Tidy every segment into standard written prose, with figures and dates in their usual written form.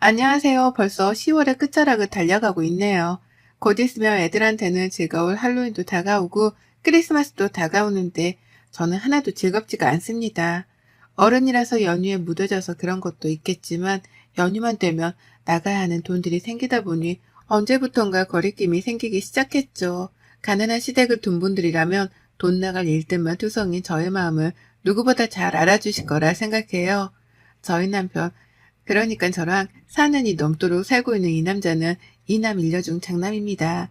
안녕하세요. 벌써 10월의 끝자락을 달려가고 있네요. 곧 있으면 애들한테는 즐거울 할로윈도 다가오고 크리스마스도 다가오는데 저는 하나도 즐겁지가 않습니다. 어른이라서 연휴에 무뎌져서 그런 것도 있겠지만 연휴만 되면 나가야 하는 돈들이 생기다 보니 언제부턴가 거리낌이 생기기 시작했죠. 가난한 시댁을 둔 분들이라면 돈 나갈 일들만 투성인 저의 마음을 누구보다 잘 알아주실 거라 생각해요. 저희 남편 그러니까 저랑 4년이 넘도록 살고 있는 이 남자는 이남 일녀중 장남입니다.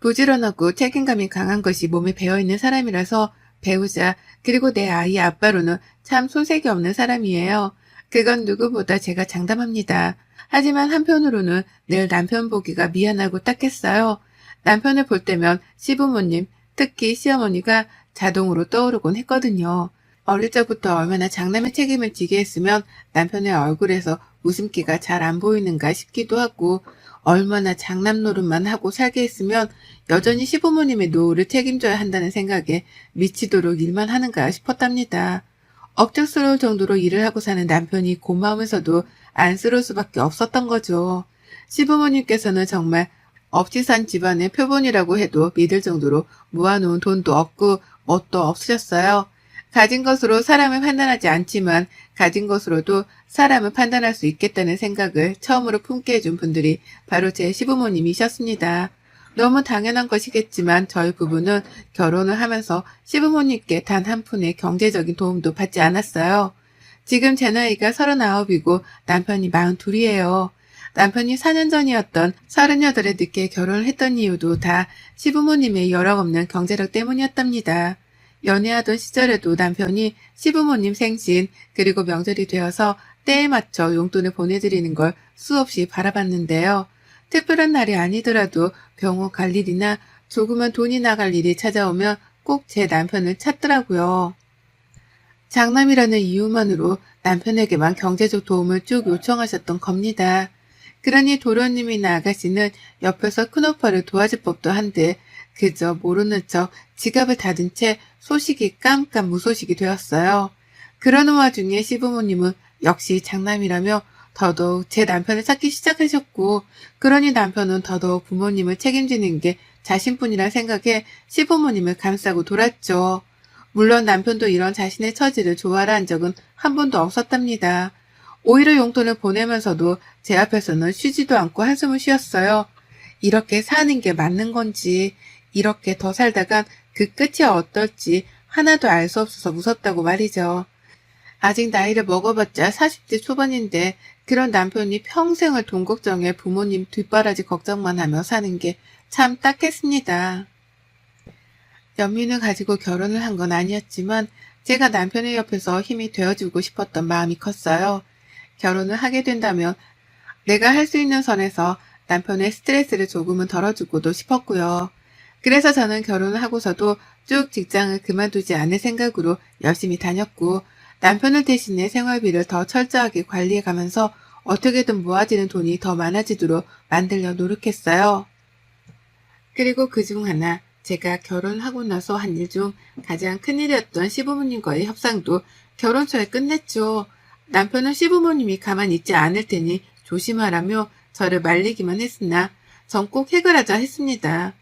부지런하고 책임감이 강한 것이 몸에 배어있는 사람이라서 배우자 그리고 내 아이의 아빠로는 참 손색이 없는 사람이에요. 그건 누구보다 제가 장담합니다. 하지만 한편으로는 늘 남편 보기가 미안하고 딱했어요. 남편을 볼 때면 시부모님, 특히 시어머니가 자동으로 떠오르곤 했거든요. 어릴 적부터 얼마나 장남의 책임을 지게 했으면 남편의 얼굴에서 웃음기가 잘 안 보이는가 싶기도 하고 얼마나 장남 노릇만 하고 살게 했으면 여전히 시부모님의 노후를 책임져야 한다는 생각에 미치도록 일만 하는가 싶었답니다. 억척스러울 정도로 일을 하고 사는 남편이 고마우면서도 안쓰러울 수밖에 없었던 거죠. 시부모님께서는 정말 없이 산 집안의 표본이라고 해도 믿을 정도로 모아놓은 돈도 없고 뭣도 없으셨어요. 가진 것으로 사람을 판단하지 않지만 가진 것으로도 사람을 판단할 수 있겠다는 생각을 처음으로 품게 해준 분들이 바로 제 시부모님이셨습니다. 너무 당연한 것이겠지만 저희 부부는 결혼을 하면서 시부모님께 단 한 푼의 경제적인 도움도 받지 않았어요. 지금 제 나이가 39이고 남편이 42이에요. 남편이 4년 전이었던 38에 늦게 결혼을 했던 이유도 다 시부모님의 여력 없는 경제력 때문이었답니다. 연애하던 시절에도 남편이 시부모님 생신 그리고 명절이 되어서 때에 맞춰 용돈을 보내드리는 걸 수없이 바라봤는데요. 특별한 날이 아니더라도 병원 갈 일이나 조그만 돈이 나갈 일이 찾아오면 꼭 제 남편을 찾더라고요. 장남이라는 이유만으로 남편에게만 경제적 도움을 쭉 요청하셨던 겁니다. 그러니 도련님이나 아가씨는 옆에서 큰오빠를 도와줄 법도 한데 그저 모르는 척 지갑을 닫은 채 소식이 깜깜 무소식이 되었어요. 그러는 와중에 시부모님은 역시 장남이라며 더더욱 제 남편을 찾기 시작하셨고 그러니 남편은 더더욱 부모님을 책임지는 게 자신뿐이라 생각해 시부모님을 감싸고 돌았죠. 물론 남편도 이런 자신의 처지를 좋아라 한 적은 한 번도 없었답니다. 오히려 용돈을 보내면서도 제 앞에서는 쉬지도 않고 한숨을 쉬었어요. 이렇게 사는 게 맞는 건지 이렇게 더 살다간 그 끝이 어떨지 하나도 알 수 없어서 무섭다고 말이죠. 아직 나이를 먹어봤자 40대 초반인데 그런 남편이 평생을 돈 걱정에 부모님 뒷바라지 걱정만 하며 사는 게 참 딱했습니다. 연민을 가지고 결혼을 한 건 아니었지만 제가 남편의 옆에서 힘이 되어주고 싶었던 마음이 컸어요. 결혼을 하게 된다면 내가 할 수 있는 선에서 남편의 스트레스를 조금은 덜어주고도 싶었고요. 그래서 저는 결혼을 하고서도 쭉 직장을 그만두지 않을 생각으로 열심히 다녔고 남편을 대신해 생활비를 더 철저하게 관리해가면서 어떻게든 모아지는 돈이 더 많아지도록 만들려 노력했어요. 그리고 그중 하나 제가 결혼하고 나서 한 일 중 가장 큰일이었던 시부모님과의 협상도 결혼 초에 끝냈죠. 남편은 시부모님이 가만히 있지 않을 테니 조심하라며 저를 말리기만 했으나 전 꼭 해결하자 했습니다.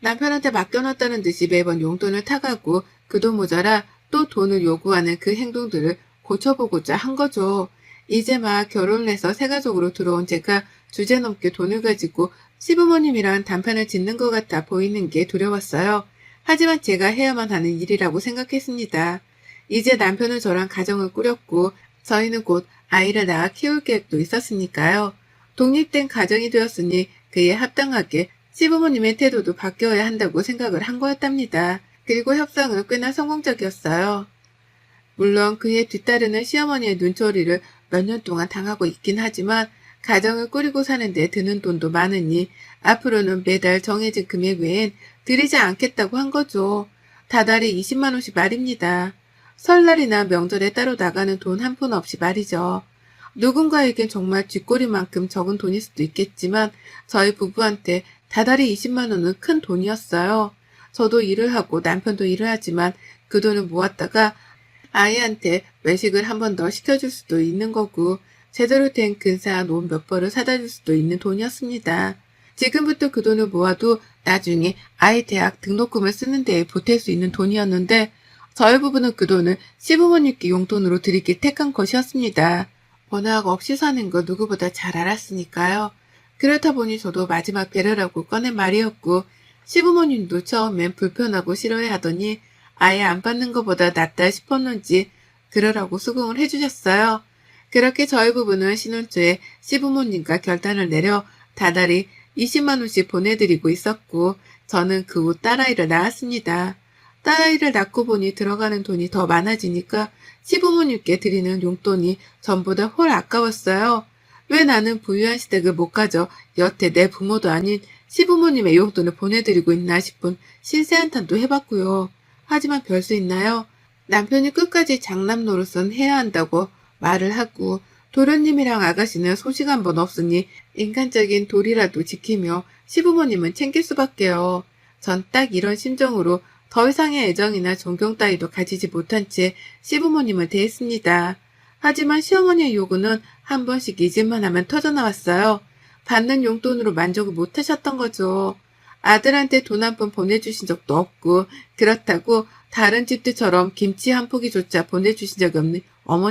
남편한테 맡겨놨다는 듯이 매번 용돈을 타가고 그 돈 모자라 또 돈을 요구하는 그 행동들을 고쳐보고자 한 거죠. 이제 막 결혼을 해서 새가족으로 들어온 제가 주제넘게 돈을 가지고 시부모님이랑 단판을 짓는 것 같아 보이는 게 두려웠어요. 하지만 제가 해야만 하는 일이라고 생각했습니다. 이제 남편은 저랑 가정을 꾸렸고 저희는 곧 아이를 낳아 키울 계획도 있었으니까요. 독립된 가정이 되었으니 그에 합당하게 시부모님의 태도도 바뀌어야 한다고 생각을 한 거였답니다. 그리고 협상은 꽤나 성공적이었어요. 물론 그에 뒤따르는 시어머니의 눈초리를 몇 년 동안 당하고 있긴 하지만 가정을 꾸리고 사는데 드는 돈도 많으니 앞으로는 매달 정해진 금액 외엔 드리지 않겠다고 한 거죠. 다달이 20만 원씩 말입니다. 설날이나 명절에 따로 나가는 돈 한 푼 없이 말이죠. 누군가에겐 정말 쥐꼬리만큼 적은 돈일 수도 있겠지만 저희 부부한테 다달이 20만 원은 큰 돈이었어요. 저도 일을 하고 남편도 일을 하지만 그 돈을 모았다가 아이한테 외식을 한 번 더 시켜줄 수도 있는 거고 제대로 된 근사한 옷 몇 벌을 사다 줄 수도 있는 돈이었습니다. 지금부터 그 돈을 모아도 나중에 아이 대학 등록금을 쓰는 데에 보탤 수 있는 돈이었는데 저희 부부는 그 돈을 시부모님께 용돈으로 드리길 택한 것이었습니다. 번화가 없이 사는 거 누구보다 잘 알았으니까요. 그렇다 보니 저도 마지막 배려라고 꺼낸 말이었고 시부모님도 처음엔 불편하고 싫어해하더니 아예 안 받는 것보다 낫다 싶었는지 그러라고 수긍을 해주셨어요. 그렇게 저희 부부는 신혼 초에 시부모님과 결단을 내려 다달이 20만 원씩 보내드리고 있었고 저는 그 후 딸아이를 낳았습니다. 딸아이를 낳고 보니 들어가는 돈이 더 많아지니까 시부모님께 드리는 용돈이 전보다 훨 아까웠어요. 왜 나는 부유한 시댁을 못 가져 여태 내 부모도 아닌 시부모님의 용돈을 보내드리고 있나 싶은 신세 한탄도 해봤고요. 하지만 별 수 있나요? 남편이 끝까지 장남 노릇은 해야 한다고 말을 하고 도련님이랑 아가씨는 소식 한 번 없으니 인간적인 도리라도 지키며 시부모님은 챙길 수밖에요. 전 딱 이런 심정으로 더 이상의 애정이나 존경 따위도 가지지 못한 채 시부모님을 대했습니다. 하지만 시어머니의 요구는 한 번씩 잊을만 하면 터져나왔어요. 받는 용돈으로 만족을 못하셨던 거죠. 아들한테 돈 한 푼 보내주신 적도 없고 그렇다고 다른 집들처럼 김치 한 포기조차 보내주신 적이 없는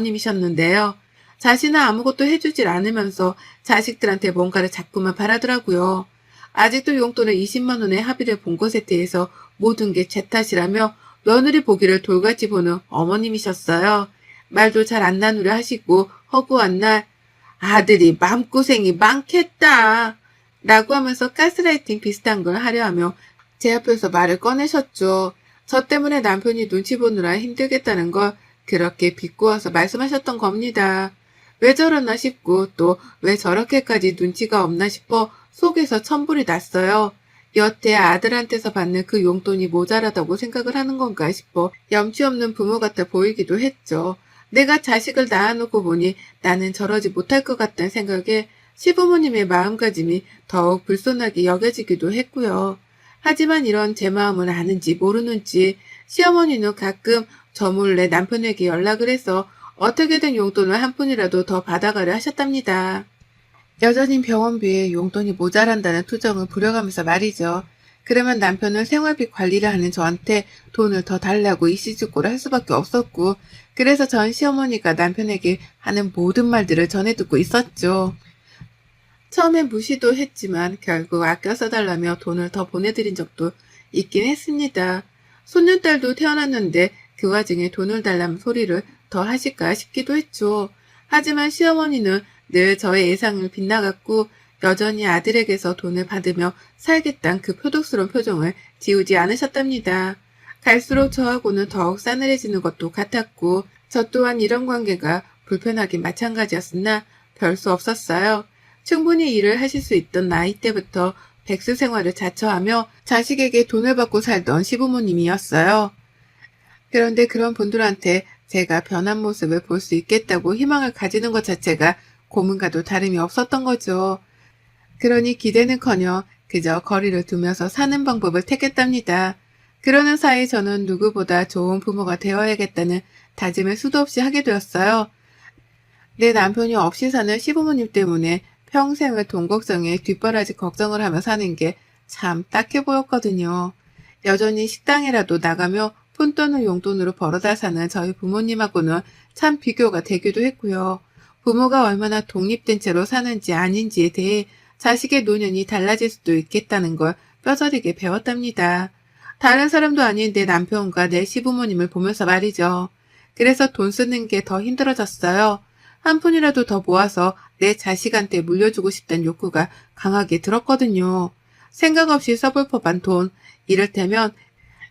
어머님이셨는데요. 자신은 아무것도 해주질 않으면서 자식들한테 뭔가를 자꾸만 바라더라고요. 아직도 용돈을 20만 원의 합의를 본 것에 대해서 모든 게 제 탓이라며 며느리 보기를 돌같이 보는 어머님이셨어요. 말도 잘 안 나누려 하시고 허구한 날 아들이 마음고생이 많겠다 라고 하면서 가스라이팅 비슷한 걸 하려 하며 제 앞에서 말을 꺼내셨죠. 저 때문에 남편이 눈치 보느라 힘들겠다는 걸 그렇게 비꼬아서 말씀하셨던 겁니다. 왜 저러나 싶고 또 왜 저렇게까지 눈치가 없나 싶어 속에서 천불이 났어요. 여태 아들한테서 받는 그 용돈이 모자라다고 생각을 하는 건가 싶어 염치 없는 부모 같아 보이기도 했죠. 내가 자식을 낳아놓고 보니 나는 저러지 못할 것 같다는 생각에 시부모님의 마음가짐이 더욱 불손하게 여겨지기도 했고요. 하지만 이런 제 마음을 아는지 모르는지 시어머니는 가끔 저 몰래 남편에게 연락을 해서 어떻게든 용돈을 한 푼이라도 더 받아가려 하셨답니다. 여전히 병원비에 용돈이 모자란다는 투정을 부려가면서 말이죠. 그러면 남편은 생활비 관리를 하는 저한테 돈을 더 달라고 이씨죽고를 할 수밖에 없었고 그래서 전 시어머니가 남편에게 하는 모든 말들을 전해 듣고 있었죠. 처음엔 무시도 했지만 결국 아껴 써달라며 돈을 더 보내드린 적도 있긴 했습니다. 손녀딸도 태어났는데 그 와중에 돈을 달라는 소리를 더 하실까 싶기도 했죠. 하지만 시어머니는 늘 저의 예상을 빗나갔고 여전히 아들에게서 돈을 받으며 살겠다는 그 표독스러운 표정을 지우지 않으셨답니다. 갈수록 저하고는 더욱 싸늘해지는 것도 같았고 저 또한 이런 관계가 불편하긴 마찬가지였으나 별 수 없었어요. 충분히 일을 하실 수 있던 나이 때부터 백수 생활을 자처하며 자식에게 돈을 받고 살던 시부모님이었어요. 그런데 그런 분들한테 제가 변한 모습을 볼 수 있겠다고 희망을 가지는 것 자체가 고문과도 다름이 없었던 거죠. 그러니 기대는커녕 그저 거리를 두면서 사는 방법을 택했답니다. 그러는 사이 저는 누구보다 좋은 부모가 되어야겠다는 다짐을 수도 없이 하게 되었어요. 내 남편이 없이 사는 시부모님 때문에 평생을 돈 걱정에 뒷바라지 걱정을 하며 사는 게 참 딱해 보였거든요. 여전히 식당이라도 나가며 푼 돈을 용돈으로 벌어다 사는 저희 부모님하고는 참 비교가 되기도 했고요. 부모가 얼마나 독립된 채로 사는지 아닌지에 대해 자식의 노년이 달라질 수도 있겠다는 걸 뼈저리게 배웠답니다. 다른 사람도 아닌 내 남편과 내 시부모님을 보면서 말이죠. 그래서 돈 쓰는 게 더 힘들어졌어요. 한 푼이라도 더 모아서 내 자식한테 물려주고 싶다는 욕구가 강하게 들었거든요. 생각 없이 써볼 법한 돈, 이를테면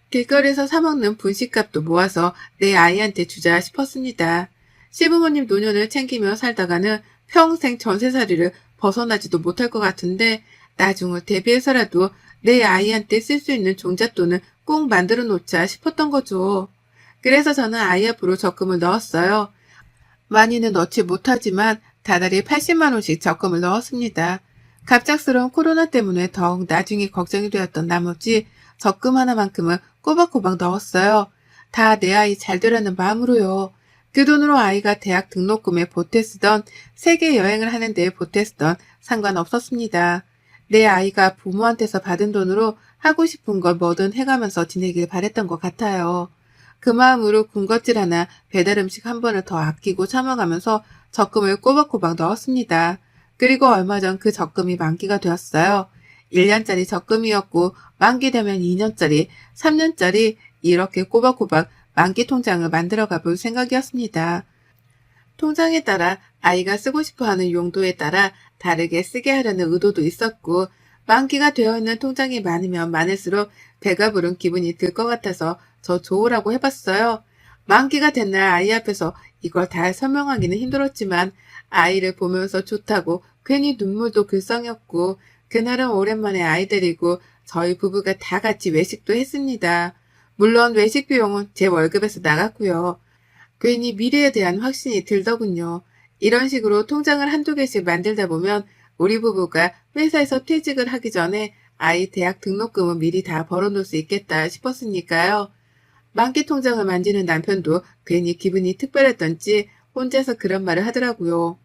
길거리에서 사먹는 분식값도 모아서 내 아이한테 주자 싶었습니다. 시부모님 노년을 챙기며 살다가는 평생 전세살이를 벗어나지도 못할 것 같은데 나중을 대비해서라도 내 아이한테 쓸 수 있는 종잣돈을 꼭 만들어 놓자 싶었던 거죠. 그래서 저는 아이 앞으로 적금을 넣었어요. 많이는 넣지 못하지만 다달이 80만 원씩 적금을 넣었습니다. 갑작스러운 코로나 때문에 더욱 나중에 걱정이 되었던 나머지 적금 하나만큼은 꼬박꼬박 넣었어요. 다 내 아이 잘 되라는 마음으로요. 그 돈으로 아이가 대학 등록금에 보태쓰던, 세계 여행을 하는 데 보태쓰던 상관없었습니다. 내 아이가 부모한테서 받은 돈으로 하고 싶은 걸 뭐든 해가면서 지내길 바랬던 것 같아요. 그 마음으로 군것질 하나 배달 음식 한 번을 더 아끼고 참아가면서 적금을 꼬박꼬박 넣었습니다. 그리고 얼마 전 그 적금이 만기가 되었어요. 1년짜리 적금이었고 만기 되면 2년짜리, 3년짜리 이렇게 꼬박꼬박 만기 통장을 만들어가 볼 생각이었습니다. 통장에 따라 아이가 쓰고 싶어하는 용도에 따라 다르게 쓰게 하려는 의도도 있었고, 만기가 되어 있는 통장이 많으면 많을수록 배가 부른 기분이 들 것 같아서 저 좋으라고 해봤어요. 만기가 된 날 아이 앞에서 이걸 다 설명하기는 힘들었지만 아이를 보면서 좋다고 괜히 눈물도 글썽였고, 그날은 오랜만에 아이 데리고 저희 부부가 다 같이 외식도 했습니다. 물론 외식 비용은 제 월급에서 나갔고요. 괜히 미래에 대한 확신이 들더군요. 이런 식으로 통장을 한두 개씩 만들다 보면 우리 부부가 회사에서 퇴직을 하기 전에 아이 대학 등록금은 미리 다 벌어놓을 수 있겠다 싶었으니까요. 만기 통장을 만지는 남편도 괜히 기분이 특별했던지 혼자서 그런 말을 하더라고요.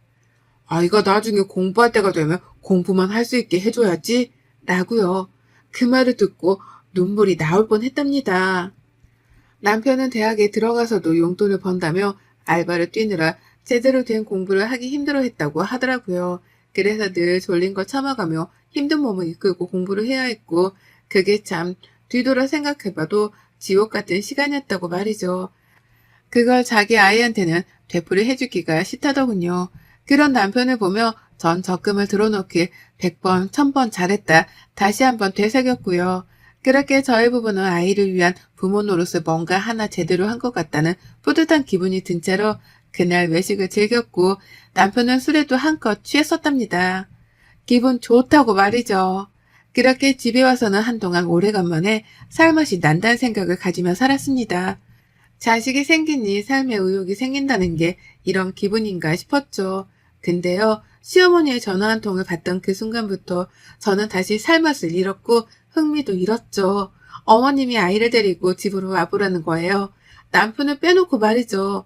아이가 나중에 공부할 때가 되면 공부만 할 수 있게 해줘야지 라고요. 그 말을 듣고 눈물이 나올 뻔했답니다. 남편은 대학에 들어가서도 용돈을 번다며 알바를 뛰느라 제대로 된 공부를 하기 힘들어했다고 하더라고요. 그래서 늘 졸린 걸 참아가며 힘든 몸을 이끌고 공부를 해야 했고, 그게 참 뒤돌아 생각해봐도 지옥 같은 시간이었다고 말이죠. 그걸 자기 아이한테는 되풀이 해주기가 싫다더군요. 그런 남편을 보며 전 적금을 들어놓길 100번, 1000번 잘했다 다시 한번 되새겼고요. 그렇게 저희 부부는 아이를 위한 부모 노릇을 뭔가 하나 제대로 한 것 같다는 뿌듯한 기분이 든 채로 그날 외식을 즐겼고, 남편은 술에도 한껏 취했었답니다. 기분 좋다고 말이죠. 그렇게 집에 와서는 한동안 오래간만에 살맛이 난다는 생각을 가지며 살았습니다. 자식이 생기니 삶에 의욕이 생긴다는 게 이런 기분인가 싶었죠. 근데요, 시어머니의 전화 한 통을 받던 그 순간부터 저는 다시 살맛을 잃었고 흥미도 잃었죠. 어머님이 아이를 데리고 집으로 와보라는 거예요. 남편을 빼놓고 말이죠.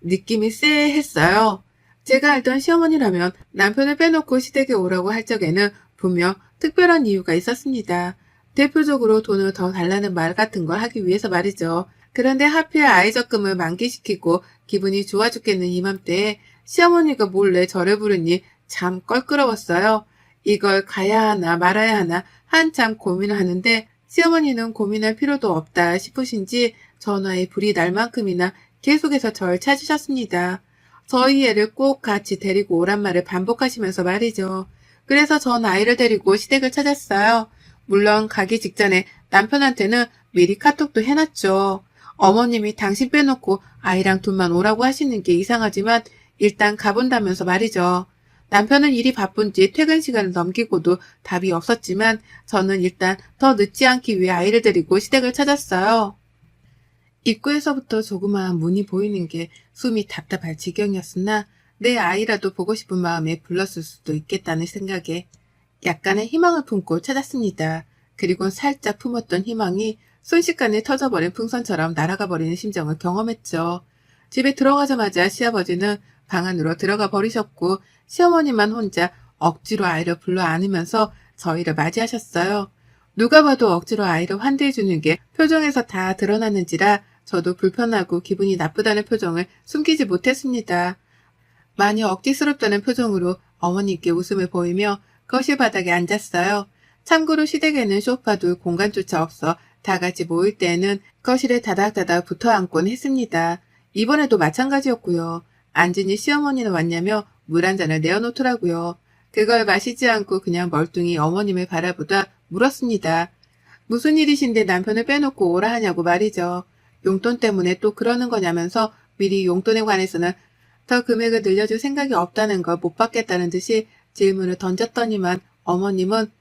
느낌이 쎄했어요. 제가 알던 시어머니라면 남편을 빼놓고 시댁에 오라고 할 적에는 분명 특별한 이유가 있었습니다. 대표적으로 돈을 더 달라는 말 같은 걸 하기 위해서 말이죠. 그런데 하필 아이 적금을 만기시키고 기분이 좋아 죽겠는 이맘때에 시어머니가 몰래 저를 부르니 참 껄끄러웠어요. 이걸 가야 하나 말아야 하나 한참 고민을 하는데 시어머니는 고민할 필요도 없다 싶으신지 전화에 불이 날 만큼이나 계속해서 절 찾으셨습니다. 저희 애를 꼭 같이 데리고 오란 말을 반복하시면서 말이죠. 그래서 전 아이를 데리고 시댁을 찾았어요. 물론 가기 직전에 남편한테는 미리 카톡도 해놨죠. 어머님이 당신 빼놓고 아이랑 둘만 오라고 하시는 게 이상하지만 일단 가본다면서 말이죠. 남편은 일이 바쁜지 퇴근 시간을 넘기고도 답이 없었지만 저는 일단 더 늦지 않기 위해 아이를 데리고 시댁을 찾았어요. 입구에서부터 조그마한 문이 보이는 게 숨이 답답할 지경이었으나 내 아이라도 보고 싶은 마음에 불렀을 수도 있겠다는 생각에 약간의 희망을 품고 찾았습니다. 그리고 살짝 품었던 희망이 순식간에 터져버린 풍선처럼 날아가 버리는 심정을 경험했죠. 집에 들어가자마자 시아버지는 방 안으로 들어가 버리셨고 시어머니만 혼자 억지로 아이를 불러 안으면서 저희를 맞이하셨어요. 누가 봐도 억지로 아이를 환대해주는 게 표정에서 다 드러났는지라 저도 불편하고 기분이 나쁘다는 표정을 숨기지 못했습니다. 많이 억지스럽다는 표정으로 어머니께 웃음을 보이며 거실 바닥에 앉았어요. 참고로 시댁에는 소파도 공간조차 없어 다 같이 모일 때에는 거실에 다닥다닥 붙어 앉곤 했습니다. 이번에도 마찬가지였고요. 앉으니 시어머니는 왔냐며 물 한 잔을 내어놓더라고요. 그걸 마시지 않고 그냥 멀뚱히 어머님을 바라보다 물었습니다. 무슨 일이신데 남편을 빼놓고 오라 하냐고 말이죠. 용돈 때문에 또 그러는 거냐면서 미리 용돈에 관해서는 더 금액을 늘려줄 생각이 없다는 걸 못 받겠다는 듯이 질문을 던졌더니만 어머님은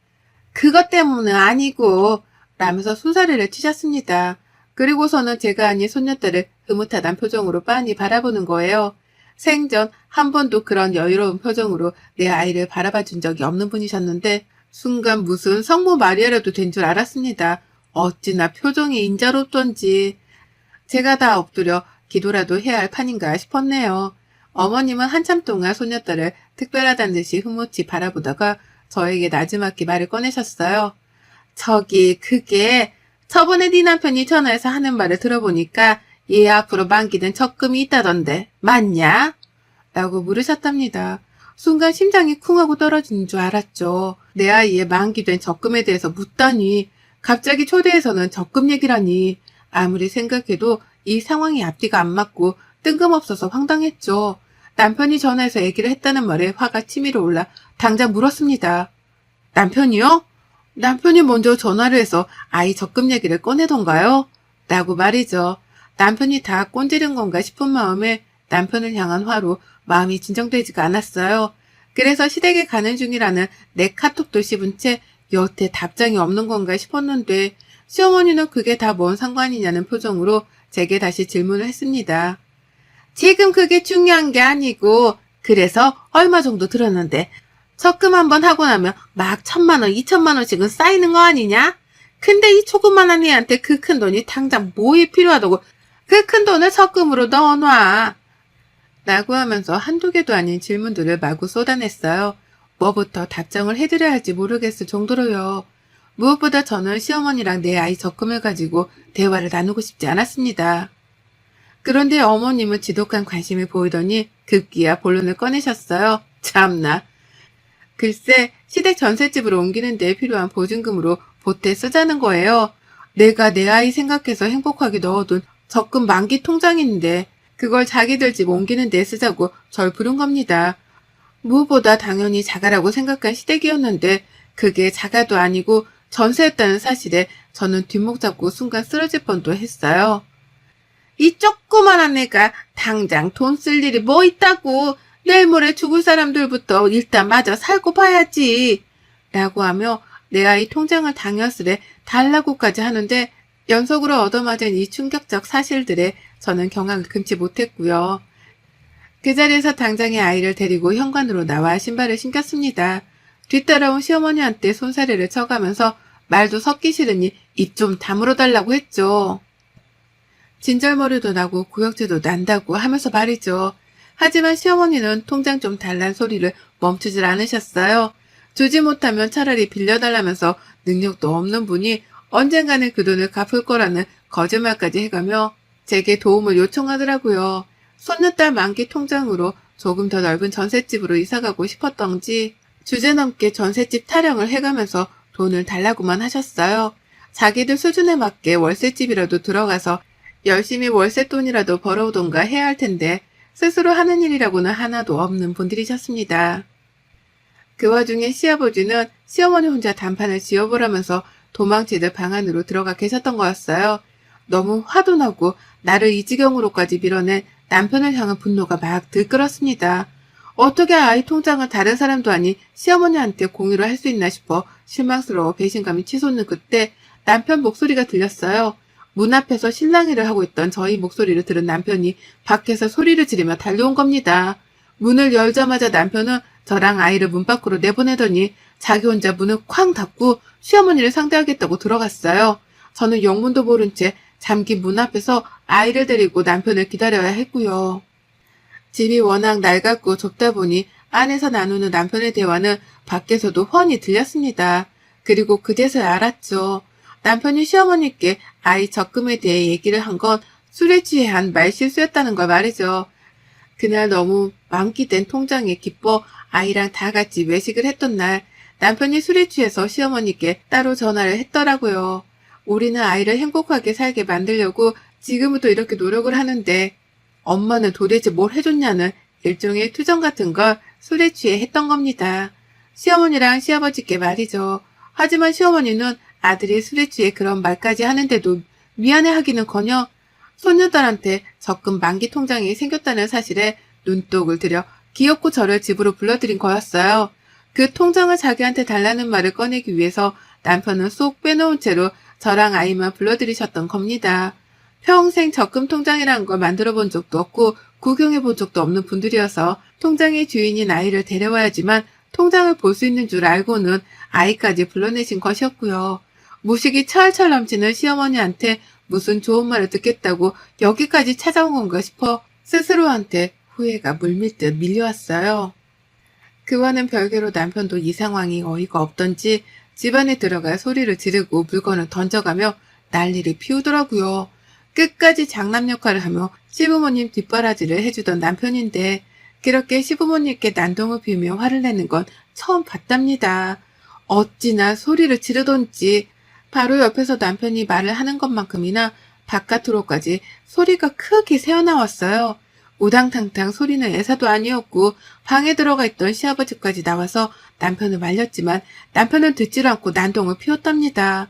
그것 때문은 아니고 라면서 손사래를 치셨습니다. 그리고서는 제가 아닌 손녀딸을 흐뭇하단 표정으로 빤히 바라보는 거예요. 생전 한 번도 그런 여유로운 표정으로 내 아이를 바라봐 준 적이 없는 분이셨는데 순간 무슨 성모 마리아라도 된 줄 알았습니다. 어찌나 표정이 인자롭던지. 제가 다 엎드려 기도라도 해야 할 판인가 싶었네요. 어머님은 한참 동안 소녀딸을 특별하다는 듯이 흐뭇이 바라보다가 저에게 나지막히 말을 꺼내셨어요. 저기 그게 저번에 네 남편이 전화해서 하는 말을 들어보니까 얘 앞으로 만기된 적금이 있다던데 맞냐? 라고 물으셨답니다. 순간 심장이 쿵 하고 떨어지는 줄 알았죠. 내 아이의 만기된 적금에 대해서 묻다니 갑자기 초대해서는 적금 얘기라니 아무리 생각해도 이 상황이 앞뒤가 안 맞고 뜬금없어서 황당했죠. 남편이 전화해서 얘기를 했다는 말에 화가 치밀어 올라 당장 물었습니다. 남편이요? 남편이 먼저 전화를 해서 아이 적금 얘기를 꺼내던가요? 라고 말이죠. 남편이 다 꼰지른 건가 싶은 마음에 남편을 향한 화로 마음이 진정되지가 않았어요. 그래서 시댁에 가는 중이라는 내 카톡도 씹은 채 여태 답장이 없는 건가 싶었는데 시어머니는 그게 다 뭔 상관이냐는 표정으로 제게 다시 질문을 했습니다. 지금 그게 중요한 게 아니고 그래서 얼마 정도 들었는데 적금 한번 하고 나면 막 1,000만 원, 2,000만 원씩은 쌓이는 거 아니냐? 근데 이 조그만한 애한테 그 큰 돈이 당장 뭐에 필요하다고 그 큰 돈을 적금으로 넣어놔. 라고 하면서 한두 개도 아닌 질문들을 마구 쏟아냈어요. 뭐부터 답장을 해드려야 할지 모르겠을 정도로요. 무엇보다 저는 시어머니랑 내 아이 적금을 가지고 대화를 나누고 싶지 않았습니다. 그런데 어머님은 지독한 관심을 보이더니 급기야 본론을 꺼내셨어요. 참나. 글쎄 시댁 전셋집으로 옮기는 데 필요한 보증금으로 보태 쓰자는 거예요. 내가 내 아이 생각해서 행복하게 넣어둔 적금 만기 통장인데 그걸 자기들 집 옮기는 데 쓰자고 절 부른 겁니다. 무엇보다 당연히 자가라고 생각한 시댁이었는데 그게 자가도 아니고 전세였다는 사실에 저는 뒷목 잡고 순간 쓰러질 뻔도 했어요. 이 조그만한 애가 당장 돈 쓸 일이 뭐 있다고. 내일 모레 죽을 사람들부터 일단 마저 살고 봐야지. 라고 하며 내 아이 통장을 당연스레 달라고까지 하는데 연속으로 얻어맞은 이 충격적 사실들에 저는 경악을 금치 못했고요. 그 자리에서 당장의 아이를 데리고 현관으로 나와 신발을 신겼습니다. 뒤따라온 시어머니한테 손사래를 쳐가면서 말도 섞기 싫으니 입 좀 다물어 달라고 했죠. 진절머리도 나고 구역질도 난다고 하면서 말이죠. 하지만 시어머니는 통장 좀 달란 소리를 멈추질 않으셨어요. 주지 못하면 차라리 빌려달라면서 능력도 없는 분이 언젠가는 그 돈을 갚을 거라는 거짓말까지 해가며 제게 도움을 요청하더라고요. 손녀딸 만기 통장으로 조금 더 넓은 전셋집으로 이사가고 싶었던지 주제넘게 전셋집 타령을 해가면서 돈을 달라고만 하셨어요. 자기들 수준에 맞게 월세집이라도 들어가서 열심히 월세돈이라도 벌어오던가 해야 할 텐데 스스로 하는 일이라고는 하나도 없는 분들이셨습니다. 그 와중에 시아버지는 시어머니 혼자 단판을 지어보라면서 도망치듯 방 안으로 들어가 계셨던 거였어요. 너무 화도 나고 나를 이 지경으로까지 밀어낸 남편을 향한 분노가 막 들끓었습니다. 어떻게 아이 통장을 다른 사람도 아닌 시어머니한테 공유를 할 수 있나 싶어 실망스러워 배신감이 치솟는 그때 남편 목소리가 들렸어요. 문 앞에서 실랑이를 하고 있던 저희 목소리를 들은 남편이 밖에서 소리를 지르며 달려온 겁니다. 문을 열자마자 남편은 저랑 아이를 문 밖으로 내보내더니 자기 혼자 문을 쾅 닫고 시어머니를 상대하겠다고 들어갔어요. 저는 영문도 모른 채 잠긴 문 앞에서 아이를 데리고 남편을 기다려야 했고요. 집이 워낙 낡았고 좁다 보니 안에서 나누는 남편의 대화는 밖에서도 훤히 들렸습니다. 그리고 그제서야 알았죠. 남편이 시어머니께 아이 적금에 대해 얘기를 한 건 술에 취해 한 말실수였다는 걸 말이죠. 그날 너무 만기된 통장에 기뻐 아이랑 다 같이 외식을 했던 날 남편이 술에 취해서 시어머니께 따로 전화를 했더라고요. 우리는 아이를 행복하게 살게 만들려고 지금부터 이렇게 노력을 하는데 엄마는 도대체 뭘 해줬냐는 일종의 투정 같은 걸 술에 취해 했던 겁니다. 시어머니랑 시아버지께 말이죠. 하지만 시어머니는 아들이 술에 취해 그런 말까지 하는데도 미안해하기는커녕 손녀딸한테 적금 만기 통장이 생겼다는 사실에 눈독을 들여 기어코 저를 집으로 불러들인 거였어요. 그 통장을 자기한테 달라는 말을 꺼내기 위해서 남편은 쏙 빼놓은 채로 저랑 아이만 불러들이셨던 겁니다. 평생 적금 통장이라는 걸 만들어 본 적도 없고 구경해 본 적도 없는 분들이어서 통장의 주인인 아이를 데려와야지만 통장을 볼 수 있는 줄 알고는 아이까지 불러내신 것이었고요. 무식이 철철 넘치는 시어머니한테 무슨 좋은 말을 듣겠다고 여기까지 찾아온 건가 싶어 스스로한테 후회가 물밀듯 밀려왔어요. 그와는 별개로 남편도 이 상황이 어이가 없던지 집안에 들어가 소리를 지르고 물건을 던져가며 난리를 피우더라고요. 끝까지 장남 역할을 하며 시부모님 뒷바라지를 해주던 남편인데 그렇게 시부모님께 난동을 피우며 화를 내는 건 처음 봤답니다. 어찌나 소리를 지르던지 바로 옆에서 남편이 말을 하는 것만큼이나 바깥으로까지 소리가 크게 새어나왔어요. 우당탕탕 소리는 애사도 아니었고 방에 들어가 있던 시아버지까지 나와서 남편을 말렸지만 남편은 듣지를 않고 난동을 피웠답니다.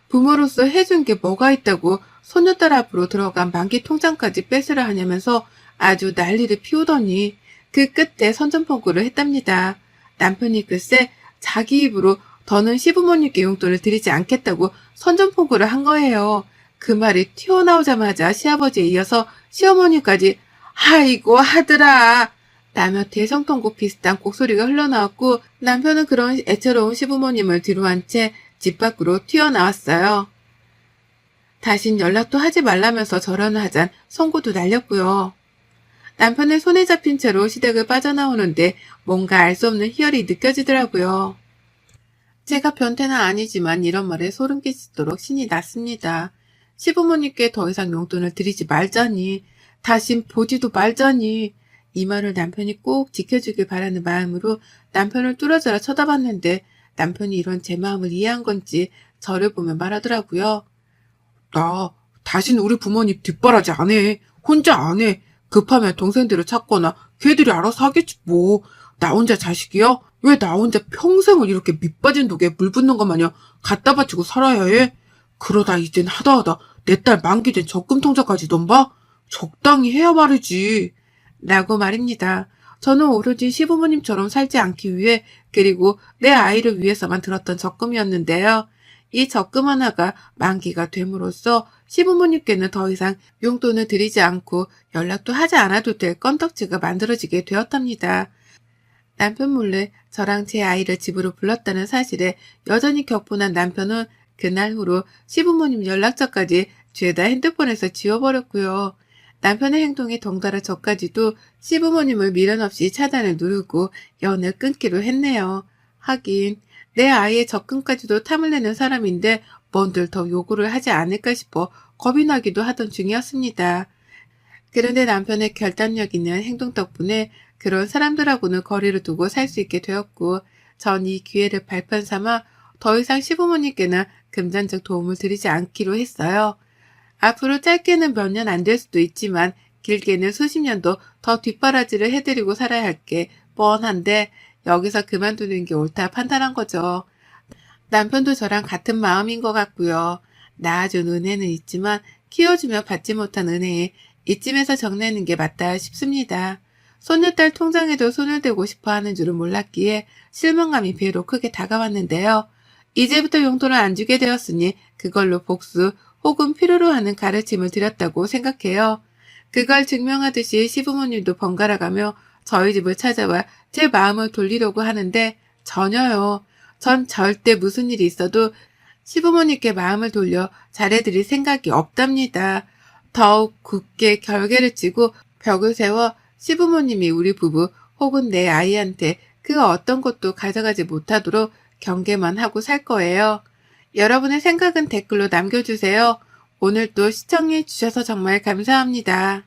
부모로서 해준 게 뭐가 있다고 소녀딸 앞으로 들어간 만기 통장까지 뺏으려 하냐면서 아주 난리를 피우더니 그 끝에 선전포고를 했답니다. 남편이 글쎄 자기 입으로 더는 시부모님께 용돈을 드리지 않겠다고 선전포고를 한 거예요. 그 말이 튀어나오자마자 시아버지에 이어서 시어머니까지 아이고 하더라 라며 대성통곡 비슷한 곡소리가 흘러나왔고 남편은 그런 애처로운 시부모님을 뒤로 한 채 집 밖으로 튀어나왔어요. 다신 연락도 하지 말라면서 절연을 하잔 송구도 날렸고요. 남편의 손에 잡힌 채로 시댁을 빠져나오는데 뭔가 알 수 없는 희열이 느껴지더라고요. 제가 변태는 아니지만 이런 말에 소름 끼치도록 신이 났습니다. 시부모님께 더 이상 용돈을 드리지 말자니, 다신 보지도 말자니, 이 말을 남편이 꼭 지켜주길 바라는 마음으로 남편을 뚫어져라 쳐다봤는데 남편이 이런 제 마음을 이해한 건지 저를 보며 말하더라고요. 나 다신 우리 부모님 뒷바라지 안 해. 혼자 안 해. 급하면 동생들을 찾거나 걔들이 알아서 하겠지 뭐. 나 혼자 자식이야? 왜 나 혼자 평생을 이렇게 밑빠진 독에 물 붓는 것 마냥 갖다 바치고 살아야 해? 그러다 이젠 하다하다 내 딸 만기된 적금 통장까지 넘봐? 적당히 해야 말이지. 라고 말입니다. 저는 오로지 시부모님처럼 살지 않기 위해 그리고 내 아이를 위해서만 들었던 적금이었는데요. 이 적금 하나가 만기가 됨으로써 시부모님께는 더 이상 용돈을 드리지 않고 연락도 하지 않아도 될 건덕지가 만들어지게 되었답니다. 남편 몰래 저랑 제 아이를 집으로 불렀다는 사실에 여전히 격분한 남편은 그날 후로 시부모님 연락처까지 죄다 핸드폰에서 지워버렸고요. 남편의 행동에 덩달아 저까지도 시부모님을 미련 없이 차단을 누르고 연을 끊기로 했네요. 하긴 내 아이의 적금까지도 탐을 내는 사람인데 뭔들 더 요구를 하지 않을까 싶어 겁이 나기도 하던 중이었습니다. 그런데 남편의 결단력 있는 행동 덕분에 그런 사람들하고는 거리를 두고 살 수 있게 되었고 전 이 기회를 발판 삼아 더 이상 시부모님께는 금전적 도움을 드리지 않기로 했어요. 앞으로 짧게는 몇 년 안 될 수도 있지만 길게는 수십 년도 더 뒷바라지를 해드리고 살아야 할 게 뻔한데 여기서 그만두는 게 옳다 판단한 거죠. 남편도 저랑 같은 마음인 것 같고요. 낳아준 은혜는 있지만 키워주며 받지 못한 은혜에 이쯤에서 정리하는 게 맞다 싶습니다. 손녀딸 통장에도 손을 대고 싶어 하는 줄은 몰랐기에 실망감이 배로 크게 다가왔는데요. 이제부터 용돈을 안 주게 되었으니 그걸로 복수 혹은 필요로 하는 가르침을 드렸다고 생각해요. 그걸 증명하듯이 시부모님도 번갈아가며 저희 집을 찾아와 제 마음을 돌리려고 하는데 전혀요. 전 절대 무슨 일이 있어도 시부모님께 마음을 돌려 잘해드릴 생각이 없답니다. 더욱 굳게 결계를 찌고 벽을 세워 시부모님이 우리 부부 혹은 내 아이한테 그 어떤 것도 가져가지 못하도록 경계만 하고 살 거예요. 여러분의 생각은 댓글로 남겨주세요. 오늘도 시청해 주셔서 정말 감사합니다.